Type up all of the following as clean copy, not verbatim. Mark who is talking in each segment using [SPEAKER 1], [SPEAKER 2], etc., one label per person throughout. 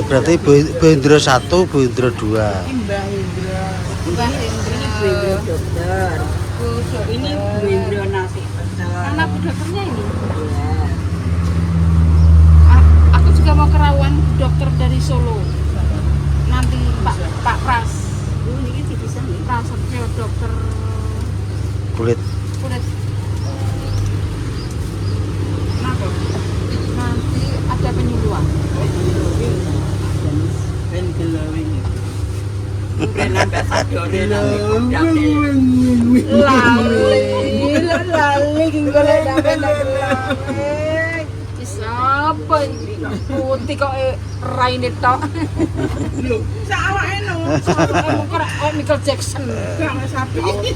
[SPEAKER 1] berarti Bu Indro 1, Bu Indro 2.
[SPEAKER 2] Mbah Indro. Mbah Indro dokter. Ini Bu Indro nasi pecel.
[SPEAKER 3] Anak dokternya ini.
[SPEAKER 2] Iya.
[SPEAKER 3] Aku juga mau kerawang dokter dari Solo. Nanti Pak Pras.
[SPEAKER 2] Ini bisa nih.
[SPEAKER 3] Prasetyo dokter
[SPEAKER 1] Kulit.
[SPEAKER 3] kulit. Kenapa? Nanti ada penyuluhan.
[SPEAKER 2] Ben glowing itu. Ben ambasadore lali golek
[SPEAKER 3] Siapa ini? Putih kok raine tok.
[SPEAKER 2] lho, sak awake no.
[SPEAKER 3] Kamu kok Michael Jackson.
[SPEAKER 2] Gak sapi.
[SPEAKER 3] Michael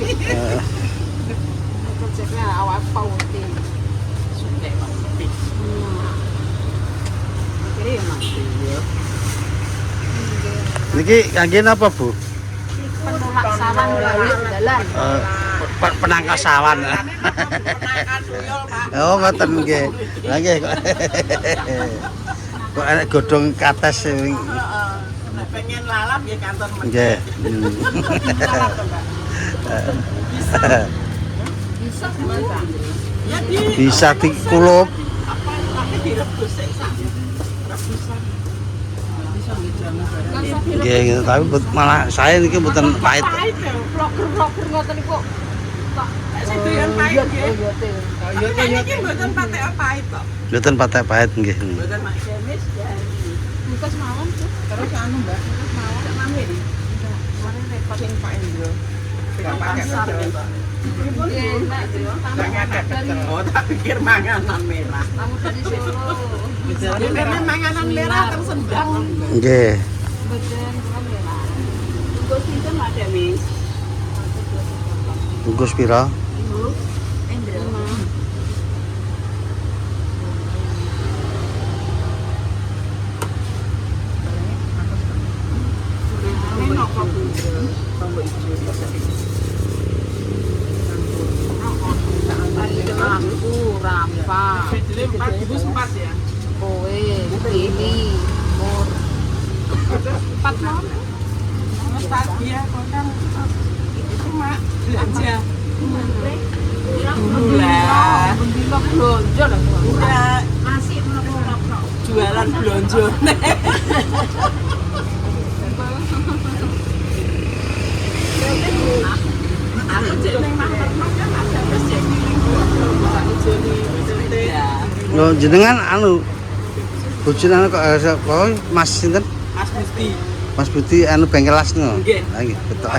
[SPEAKER 3] Jackson awak putih.
[SPEAKER 2] Sumpek sapi. Akhirnya ya mati ya.
[SPEAKER 1] Niki kangge napa, Bu?
[SPEAKER 3] Penolak sawan melalui jalan.
[SPEAKER 1] Penangkas sawan. Oh, ngoten nggih. Lah nggih kok. Kok enek godhong kates.
[SPEAKER 2] Pengen lalap ya kantor
[SPEAKER 1] Nggih.
[SPEAKER 3] Bisa
[SPEAKER 2] ya di
[SPEAKER 1] Bisa dikulup.
[SPEAKER 2] tapi direbus sik sak rebusan bisa dijamu bareng
[SPEAKER 1] Nggih, gitu. Tapi malah saya niki mboten pahit.
[SPEAKER 3] vlogger ngoten niku kok
[SPEAKER 2] saya doyan pahit nggih
[SPEAKER 3] iya
[SPEAKER 2] tapi iki mboten patek pahit kok
[SPEAKER 1] Mboten patah pahit nggih.
[SPEAKER 2] mboten mak semis ya
[SPEAKER 3] bukas mawon tuh
[SPEAKER 2] terus anu Mbak mau sak mami iki
[SPEAKER 3] kemarin repot
[SPEAKER 2] sing Pak Indro tidak pakai pecel
[SPEAKER 3] enak dari
[SPEAKER 2] oh tak pikir manganan merah
[SPEAKER 3] tamu dari Solo
[SPEAKER 2] karena manganan merah kan sendang
[SPEAKER 1] Nggih.
[SPEAKER 3] badan kan merah
[SPEAKER 2] bungkus itu ada Miss
[SPEAKER 1] Bungkus pira?
[SPEAKER 2] Ibu Indro ini nokok tombol hijau
[SPEAKER 3] aku Rampa
[SPEAKER 2] Bedile 4.000 sempat ya.
[SPEAKER 3] kowe Billy Mur 4 mau
[SPEAKER 2] Nostalgia kok kan itu mak belanja.
[SPEAKER 3] lah bendino blonjo lho
[SPEAKER 2] Udah
[SPEAKER 3] nasi menapa
[SPEAKER 2] jualan blonjo. Aku cek nang market kan ada resep
[SPEAKER 1] Lho jenengan anu bojone kok Mas sinten?
[SPEAKER 2] Mas Gusti.
[SPEAKER 1] Mas Budi anu bengkelas no.
[SPEAKER 2] Nggih.
[SPEAKER 1] Lah nggih betok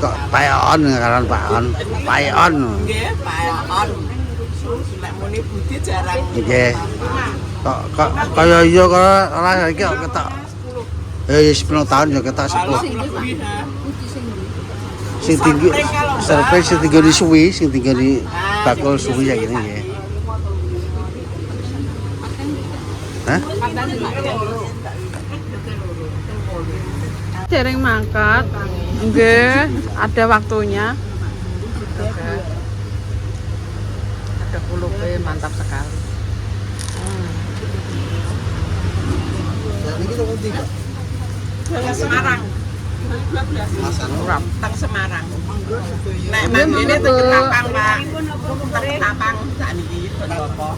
[SPEAKER 1] kok payon ngaran Paon. Payon.
[SPEAKER 2] Nggih, Pak On. Nek muni Budi jarang.
[SPEAKER 1] Nggih. Kok kaya iya kok ora iki kok ketok. 10 tahun ya ketok sepuh.
[SPEAKER 3] putih sing ndi
[SPEAKER 1] Sing tinggi surprise sing tinggi di suwi, sing tinggi di bakul suwi ya gini nggih. Hah?
[SPEAKER 3] dereng mangkat nggih ada waktunya
[SPEAKER 2] Ada kulupe mantap sekali. Dari Semarang. Teng Semarang. Nek manggene teng Ketapang, Pak. Teng Ketapang sakniki Bapak.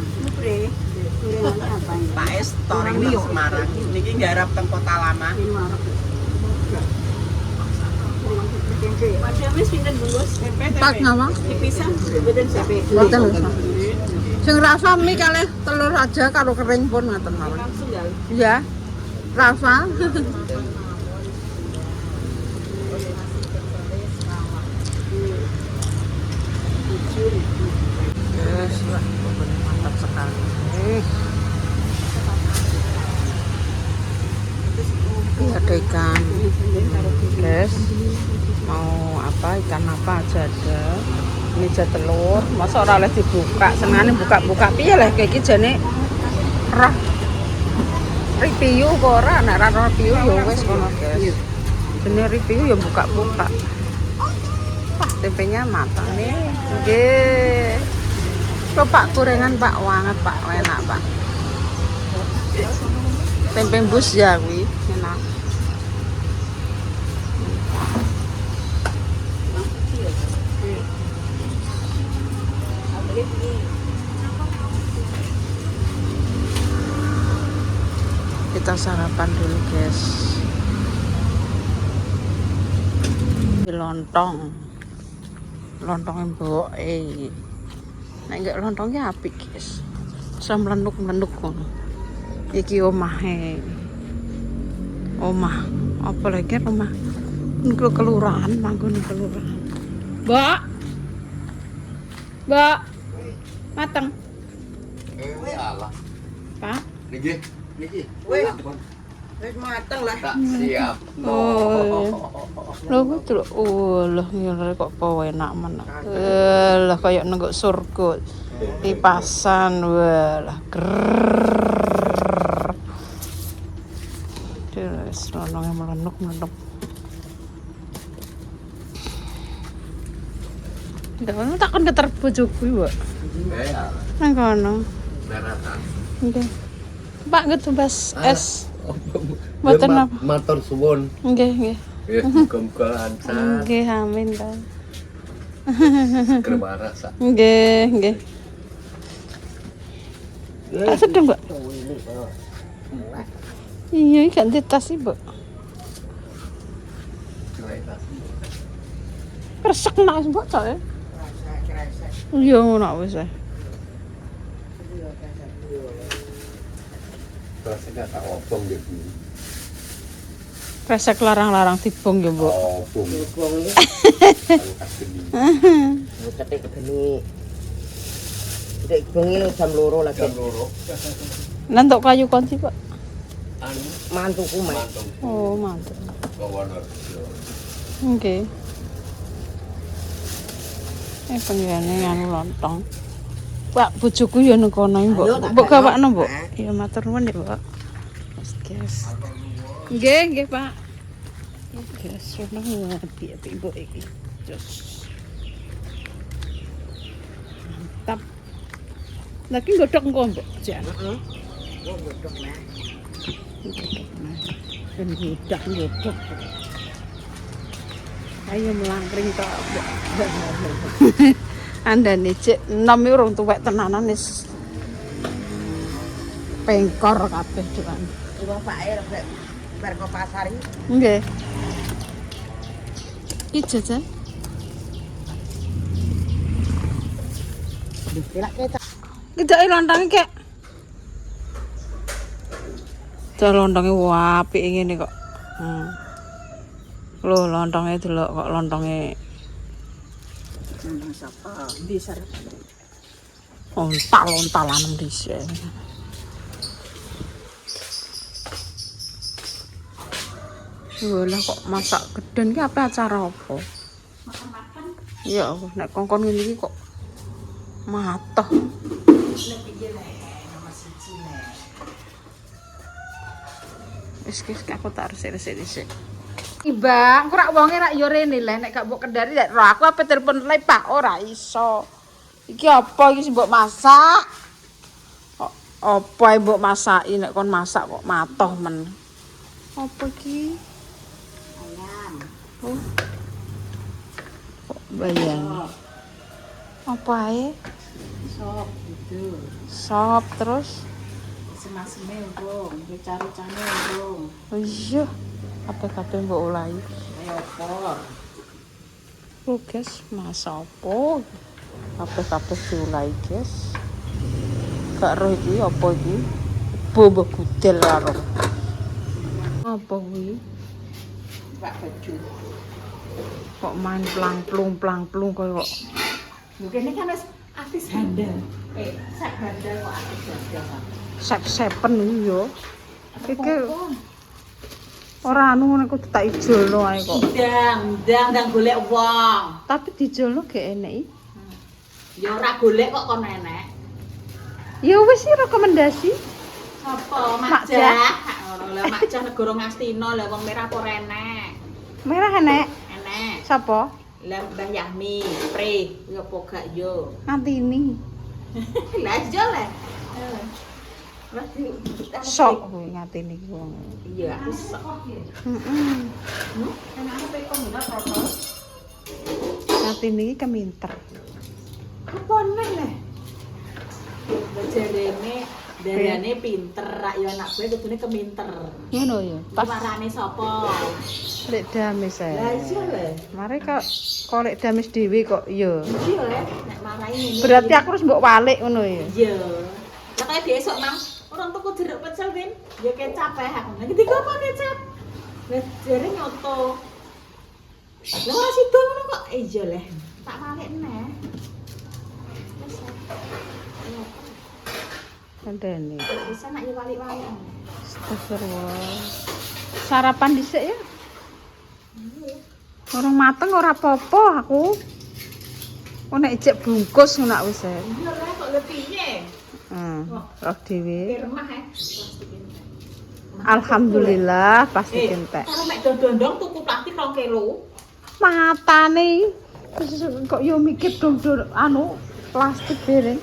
[SPEAKER 2] Pak Es touring teng Semarang. Niki nggarap teng Kota Lama.
[SPEAKER 3] pas nama
[SPEAKER 2] Dipisah mboten sampe.
[SPEAKER 3] mboten sing rasa mie kalih telur aja karo kering pun ngoten mawon iya rasa
[SPEAKER 2] Yes, mantap sekali. Ini ada ikan, guys. Mau apa? Ikan apa aja ada. Ini aja telur. Masa ora oleh dibuka? Senengane buka-buka piye lah kayak iki jane roh. Review kok ora, nek ora review ya wis ngono, guys. Jene review ya buka-buka. Wah, tempenya matang nih. Nggih. Kok Pak gorengan Pak, wanget Pak, enak Pak. Tempe bus ya kuwi, enak. Kita sarapan dulu, guys. Lontong. Lontongnya mbok nek enggak lontongnya apik, guys. Sam mlenuk-mlenuk ngono. Iki omahe. Omah. Apa lagi rumah? Niku kelurahan, manggon kelurahan. Mbak. Mbak. Mateng.
[SPEAKER 4] Alah.
[SPEAKER 2] Pak.
[SPEAKER 4] Niki.
[SPEAKER 3] Wis mateng lah.
[SPEAKER 4] Tak siap.
[SPEAKER 2] Oh. Lho kuwi lho ngene kok po enak men. Lah kayak nang surga. Kipasan walah. Terus lonongnya melenuk-melenuk. Ndak ono takon keter bojoku, Mbak. Nang kono.
[SPEAKER 4] Daratan.
[SPEAKER 2] Nggih. Pak ngetubas es. Mboten apa.
[SPEAKER 4] Matur suwun.
[SPEAKER 2] Nggih, nggih.
[SPEAKER 4] Ya muga-muga lancar.
[SPEAKER 2] Nggih, amin ta.
[SPEAKER 4] Krema rasa.
[SPEAKER 2] Nggih, nggih. Tak sedeng, Mbak. Iya, ganti tas sih, Mbak. Resek nak Mbak coy. Iya, ngono wis ae.
[SPEAKER 4] Rasanya tak obong gitu.
[SPEAKER 2] Resek larang-larang dibong ya, Mbak.
[SPEAKER 4] Obong.
[SPEAKER 3] Bong iki ketik geni. Ketik bengi jam 2 lagi.
[SPEAKER 4] Jam loro.
[SPEAKER 2] Nantok kayu konci, Pak.
[SPEAKER 4] Anu
[SPEAKER 3] Mantuku mah.
[SPEAKER 4] mantung
[SPEAKER 2] Oh, mantap.
[SPEAKER 4] kawan.
[SPEAKER 2] Oke. Penggane anu lontong. Pak, bojoku ya nang kono, Mbak. Mbok gawakno, Mbok. Ya matur nuwun ya, Mbak. Guys. Nggih, Pak. Guys, ono api-api Mbok iki. Jos. Mantap. Lagi godhog engko, Mbok. Jan.
[SPEAKER 3] Heeh. Wong godhog nah.
[SPEAKER 2] Ben godhog. Ayo melangkring tok, Mbok. Andane cek enom urung tuwek tenanan wis pengkor kabeh doan.
[SPEAKER 3] Iku pake rek bar ke pasar iki.
[SPEAKER 2] Nggih. Iki jajan.
[SPEAKER 3] Dilak ketok.
[SPEAKER 2] Gedake lontonge kek. Dah lontonge apik ngene kok. Lho lontonge delok kok lontonge
[SPEAKER 3] Sapa? Bisa.
[SPEAKER 2] ontal-ontalan dhisik. Walah kok masak gedhen ki apa acara apa? Makan-makan. Ya, nek kongkon ngene iki kok matoh. Wis aku tak resik-resik dhisik. Mbak, engko rak wonge rak yo rene leh nek gak mbok kendari lek aku apa telepon le Pak ora iso. Iki apa iki sing mbok masak? Apa ae mbok masaki nek kon masak kok matoh men. Apa iki?
[SPEAKER 3] Ayam.
[SPEAKER 2] Oh. Kok bayang. Apa ae?
[SPEAKER 3] Sop gitu.
[SPEAKER 2] Sop terus
[SPEAKER 3] Semaseme wong, cari-cari wong.
[SPEAKER 2] oh iya. Apa-apa mbok olahi.
[SPEAKER 3] Ayo opor.
[SPEAKER 2] Oh guys, masak apa? Apa-apa diolahi guys. Gak roh iki apa iki? Bobo gudel karo. Apa kuwi?
[SPEAKER 3] Pak baju.
[SPEAKER 2] Kok main plang-plung koyo kok.
[SPEAKER 3] Mungkin ini kan artis handal. Sak handal kok artis handal.
[SPEAKER 2] Sep-sepen iki yo. Iki ora anu ngene kok tak ijolno ae kok.
[SPEAKER 3] Ndang golek wong.
[SPEAKER 2] Tapi dijolno gak enek iki.
[SPEAKER 3] Ya ora golek kok kon enek.
[SPEAKER 2] Ya wis iki rekomendasi.
[SPEAKER 3] Apa
[SPEAKER 2] Mak
[SPEAKER 3] Jah? Ora lah Mak Jah negara Ngastina lah wong merah apa enek.
[SPEAKER 2] Merah enek.
[SPEAKER 3] Enek.
[SPEAKER 2] Sapa?
[SPEAKER 3] Lah Mbah Yahmi, Pre, ya apa gak yo.
[SPEAKER 2] Antini.
[SPEAKER 3] Lah yo lah.
[SPEAKER 2] Sok kuwi ngateni wong.
[SPEAKER 3] Iya, aku sok.
[SPEAKER 2] Heeh. Ngateni iki keminter.
[SPEAKER 3] Apa neh leh? Darane pinter, rak yo anak gue kudune keminter.
[SPEAKER 2] Ngono ya. Pas
[SPEAKER 3] Warane sapa?
[SPEAKER 2] lek damis ae.
[SPEAKER 3] Lah iya le.
[SPEAKER 2] Mari kok lek damis dhewe kok ya.
[SPEAKER 3] Iki lho nek marahi ngene.
[SPEAKER 2] Berarti aku harus mbok walik ngono ya.
[SPEAKER 3] Iya. Lah kaya besok Mang, orang tuku jeruk pecel Win. Ya kecap ae aku. Lagi tiga apa kecap? Lah jare nyoto. Lah ora sido ngono kok. Iya le. Tak walik neh. Wis. Ayo.
[SPEAKER 2] Kandhane.
[SPEAKER 3] Bisa nak yo walik-walik.
[SPEAKER 2] Astagfirullah. Sarapan dhisik ya. Orang mateng ora apa-apa aku. Oh nek ijek bungkus ngono wis ae.
[SPEAKER 3] Iya le kok le piye?
[SPEAKER 2] Roh dhewe.
[SPEAKER 3] Firmah
[SPEAKER 2] Alhamdulillah pasti entek.
[SPEAKER 3] Kalau mek dondong tuku plastik 2 kilo.
[SPEAKER 2] Matane kok yo mikir dong anu plastik bareng.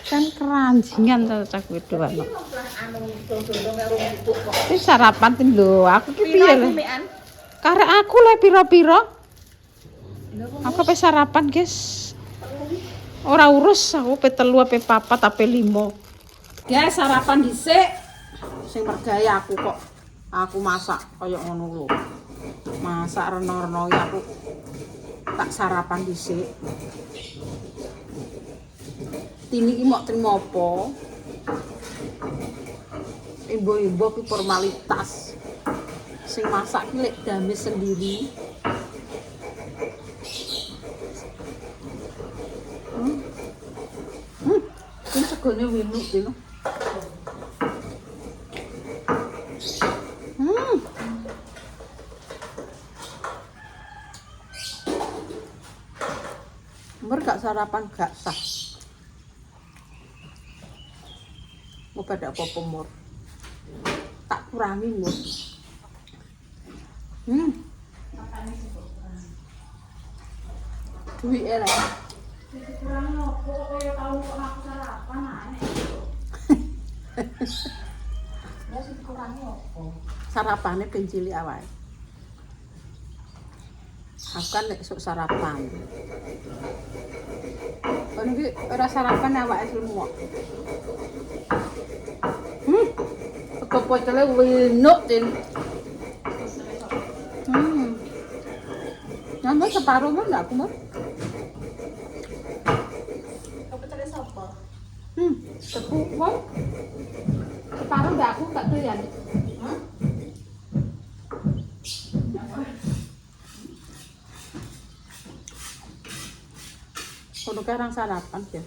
[SPEAKER 2] Kan keranjingan to cak wedoan.
[SPEAKER 3] Anu dondong mek rong bubuk kok.
[SPEAKER 2] Iki sarapan ten lho, aku ki piye le?
[SPEAKER 3] Mekan?
[SPEAKER 2] Karek aku le pira-pira. Aku pe sarapan, guys. Ora urus aku pe 3 pe 4 pe 5. Guys, sarapan dhisik. Sing mergaya aku kok. Aku masak kaya ngono lho. Masak reno-reno aku tak sarapan dhisik. Tini ki mok trimo apa? Ibu-ibu ki formalitas. Sing masak ki lek damis sendiri. Ini segone winuk dino. Gak sarapan gak sah. Mau pada apa pemur? Tak kurangi mur. Duit lah. Kurangi apa? Kaya tahu kok aku sarapan aneh. Ya sing kurangi apa? Sarapane ben cilik awake. Aku kan nek sok sarapan. Kon iki ora sarapan awake semua. Kok potele winuk tin. Nambah separuh mah enggak aku mah.
[SPEAKER 3] Kok pecele sapa?
[SPEAKER 2] Tepu kok. Separuh enggak aku gak doyan. Kono karang sarapan ya.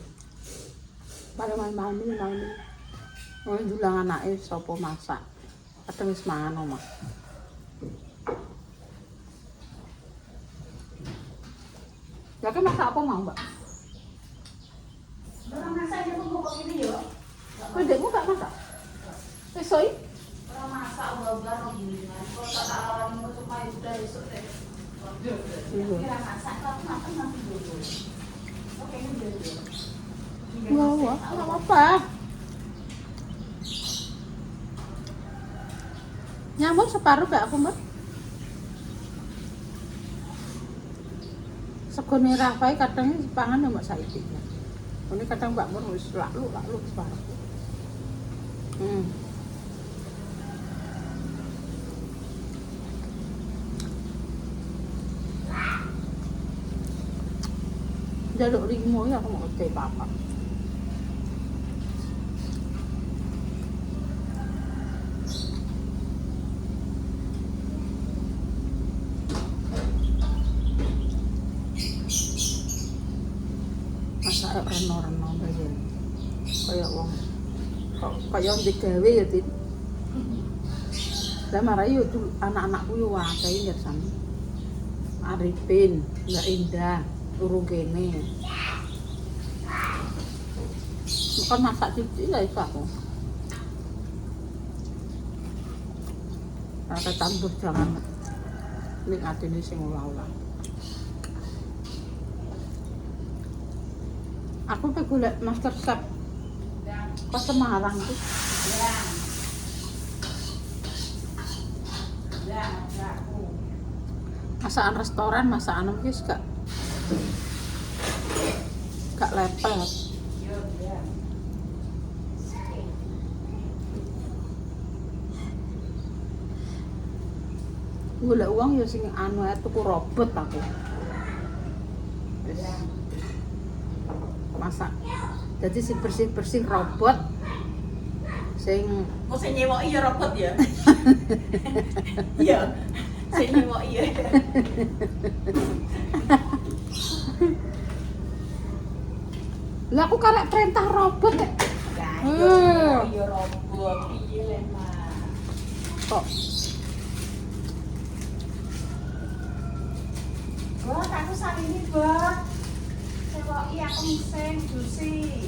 [SPEAKER 2] Pada malam ini. Oh, dulang anake sapa masak. Kadang wis mangan omah. Ya kan masak apa mau, Mbak?
[SPEAKER 3] Orang masak aja kok gini yo.
[SPEAKER 2] Kok dekmu gak masak? Wis soi?
[SPEAKER 3] Orang masak udah gini. Kok tak lawan supaya udah besok deh. Kira masak tapi makan nanti dulu. Oke, ini dulu.
[SPEAKER 2] Wah, enggak apa-apa. Nyamuk separuh gak aku, Mbak? Segone Rafai kadang pangan mbak saiki. Ini kadang Mbak Mun wis lalu separuh. Jaluk limo ya aku mau ke papa. Masak reno-reno bae. Kaya wong kaya digawe ya Tin. Lah marai yo anak-anakku yo akeh ya sam. Arifin, Mbak Indah, turu kene. Bukan masak cici lah iso aku. Ora campur jangan. Nek atine sing ulah-ulah. Aku pe golek master chef. Pas Semarang tuh. Masakan restoran, masakan apa sih gak lepel. Golek uang ya sing anu ae tuku robot aku. Wis. Masak. Jadi sing bersih-bersih robot sing
[SPEAKER 3] Mau saya nyewoki ya robot ya. Iya. Saya nyewoki ya.
[SPEAKER 2] lah aku karek perintah robot ya.
[SPEAKER 3] Iya robot piye mah.
[SPEAKER 2] Kok
[SPEAKER 3] Wah, aku sari ini, Bot. Sewoki aku mesin jusi.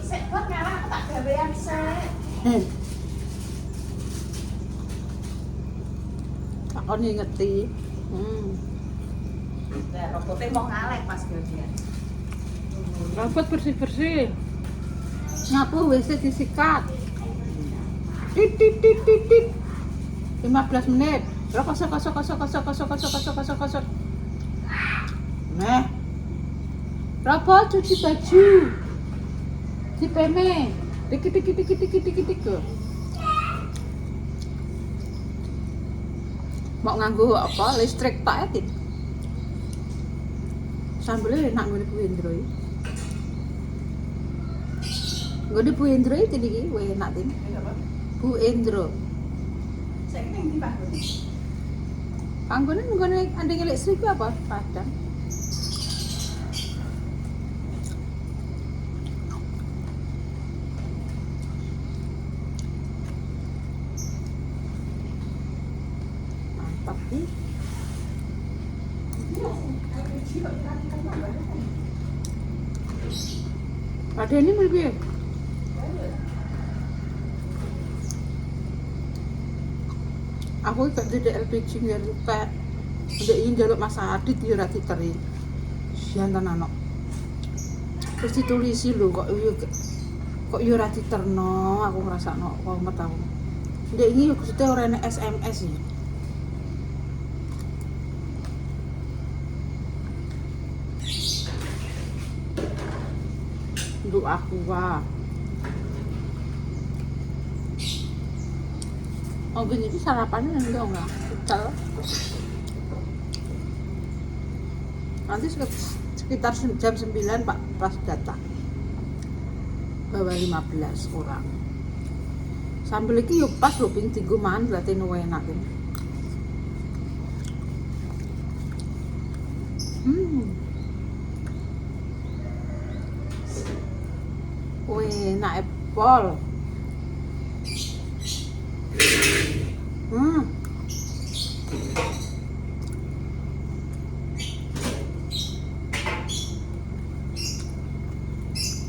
[SPEAKER 3] Sik, Bot, ngalah aku tak gawean sik.
[SPEAKER 2] aku ngingeti.
[SPEAKER 3] Lah, robotnya mau ngalek pas gawean.
[SPEAKER 2] Robot bersih-bersih. Nyapu WC disikat. Tit tit tit tit tit. 15 menit. Kosok. Nah. Robot cuci baju. Dipeme. Dikit. Mau nganggo apa? Listrik tak edit. Sambelnya enak ngene Bu Indro iki. Ngene Bu Indro iki iki enak tim. Bu Indro.
[SPEAKER 3] Saya ini di panggung.
[SPEAKER 2] Panggone nggone andeng listrik apa? Padang. Mantap nih. Ada ini mulai. Aku gak di LPG njaluk teh. Ndek iki njaluk Mas Adit ya ora diteri. Sian tenan kok. Terus ditulisi lho kok yo ora diterno, aku ngrasakno kok metahu. Ndek iki yo guste ora enek SMS ya. Nduk aku wae. Oh gini itu sarapannya enggak kecil. Nanti sekitar jam 9 Pak pas datang bawa 15 orang. Sambil iki yuk pas lho ping 3 mangan berarti enak ini. Enak apple.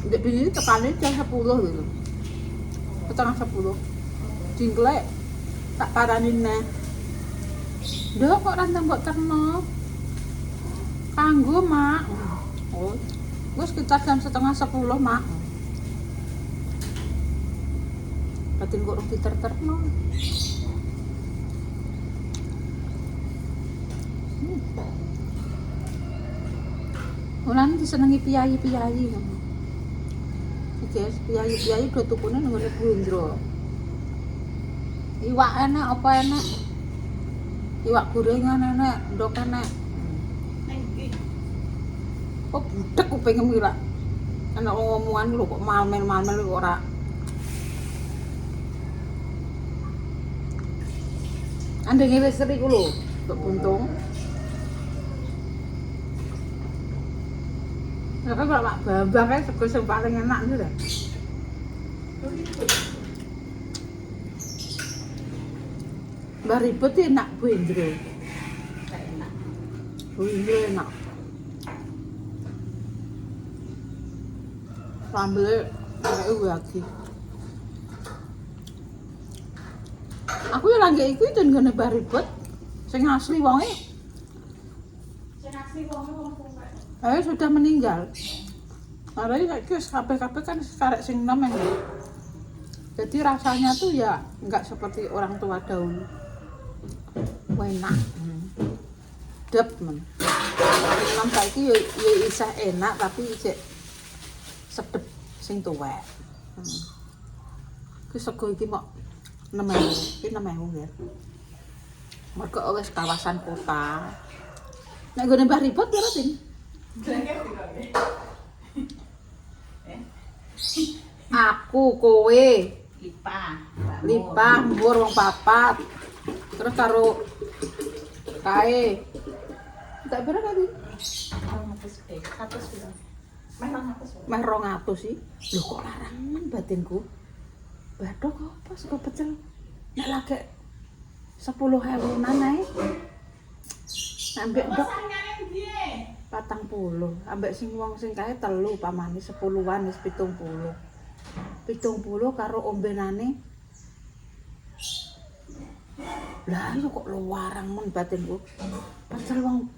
[SPEAKER 2] Dek bini tekannya jam 10 gitu. Setengah 10. Jingklek tak paranin neh. Duh kok rantang kok terno. Kanggo, Mak. Oh. Gue sekitar jam setengah 10, Mak. Batin kok rung diterterno. Ulan disenengi piyayi-piyayi ngono. Guys, piyayi-piyayi do tukune nang ngene Bu Indro. Iwak enak apa enak? Iwak gorengan enak, ndok enak. Kok budek kupingem iki lak. Ana omongan lho kok malmen-malmen kok ora. Andenge listrik ku lho, kok buntung. Ya kan kalau Pak Bambang kan sego sing paling enak itu dah. Mbak Ribet enak Bu Indro.
[SPEAKER 3] Enak.
[SPEAKER 2] Bu Indro enak. Sambel kayak lagi. Aku ya lagi iku ten ngene Mbak Ribet sing asli wonge.
[SPEAKER 3] Sing asli wong tuwek.
[SPEAKER 2] Sudah meninggal. Arane kayak wis kabeh-kabeh kan karek sing enom ya. Jadi rasanya tuh ya enggak seperti orang tua daun. Enak. Dep men. Enom saiki ya isih enak tapi isih sedep sing tuwek. Ki sego iki mok 6.000, iki 6.000 ya. Mergo wis kawasan kota. Nek nggone Mbah Ribot piro, Tin? Aku, kowe, Lipa, mbur wong papat. Terus karo kae. Tak pira tadi?
[SPEAKER 3] 100 piro?
[SPEAKER 2] Meh 200 sih. Lho kok larangan batinku. Bathok apa sego pecel? Nek lagi 10.000-an ae. Ambek ndok 40. Ambek sing wong sing kae 3 pamane 10-an wis 70. 70 karo ombenane. Lah yo kok luwarang men batinku. Pecel wong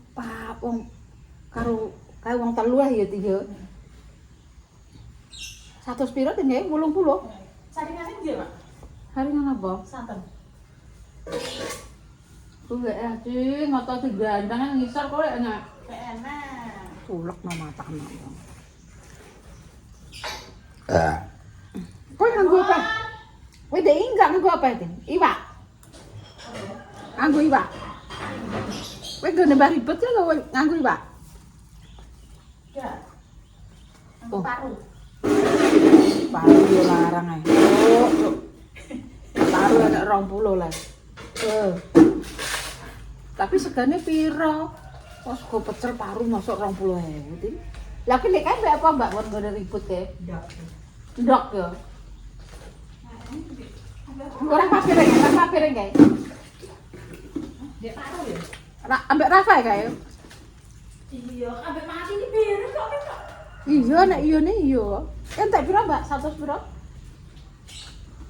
[SPEAKER 2] karo kae wong 3 ya tiga. 100 piro ten nggih 80.
[SPEAKER 3] Saringane ndi, Pak?
[SPEAKER 2] Haringan apa?
[SPEAKER 3] Santen.
[SPEAKER 2] Kuwi aja ngoto digandang ngisor kok enak.
[SPEAKER 3] Enak.
[SPEAKER 2] Ulek no matane.
[SPEAKER 1] Ah.
[SPEAKER 2] Kowe nganggo apa? Kowe dek enggak nganggo apa itu? Iwak. Nganggo iwak. Kowe nggo nembah ribet ya kowe nganggo iwak.
[SPEAKER 3] Ya.
[SPEAKER 2] Oh.
[SPEAKER 3] Paru.
[SPEAKER 2] Paru yo larang ae. Oh. Paru ana 20 lah. Tapi segane piro? Wes go pecel paru masuk 20.000, Tin. Lah ki nek kae apa Mbak kon nggo ribut kae? Ndok ya. Orang papire kae.
[SPEAKER 3] Dia paru ya?
[SPEAKER 2] Ambek Rafa kae.
[SPEAKER 3] Iya, ambek mati iki piro kok.
[SPEAKER 2] Iya nek iyone iya. Entek piro Mbak? 100 piro?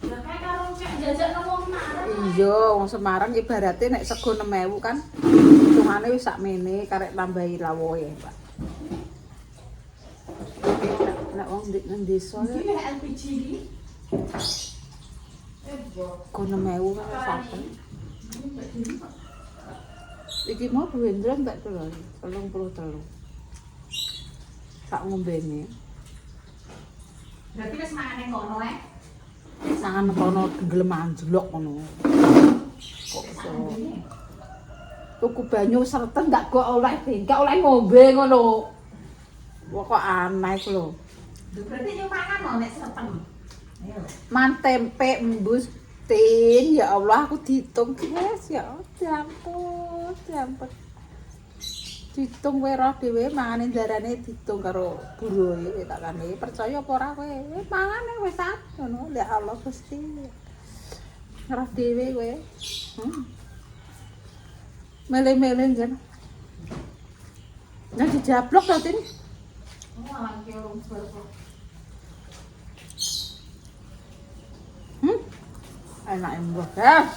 [SPEAKER 3] Lah kae karo cek jajak nang wong Semarang.
[SPEAKER 2] Iya, wong Semarang ibarate nek sego 6.000 kan hitungane wis sakmene karek tambahi lawoe, Pak. Nek wong nang desa
[SPEAKER 3] Iki nek LPG iki.
[SPEAKER 2] go 6.000 kan saken. Iki mau duwendron tak telur, 33. Sak ngombene.
[SPEAKER 3] Berarti wis mangane ngono
[SPEAKER 2] Sangan kono gelem anjlok ngono. Kok iso. Tuku banyu sereten gak kok oleh gak oleh ngombe ngono. Wah kok aneh lho.
[SPEAKER 3] Berarti yo mangan mau nek seteng. Ayo.
[SPEAKER 2] Man tempe embus Tin, ya Allah aku dihitung guys ya ampun, dihitung kowe roh dhewe mangane darane dihitung karo buruhe tak kane percaya apa ora kowe mangane wis ngono ya Allah Gusti roh dhewe kowe mele-mele jan nah dijablok ta Tin
[SPEAKER 3] Wah, iki urung berapa.
[SPEAKER 2] enak embah guys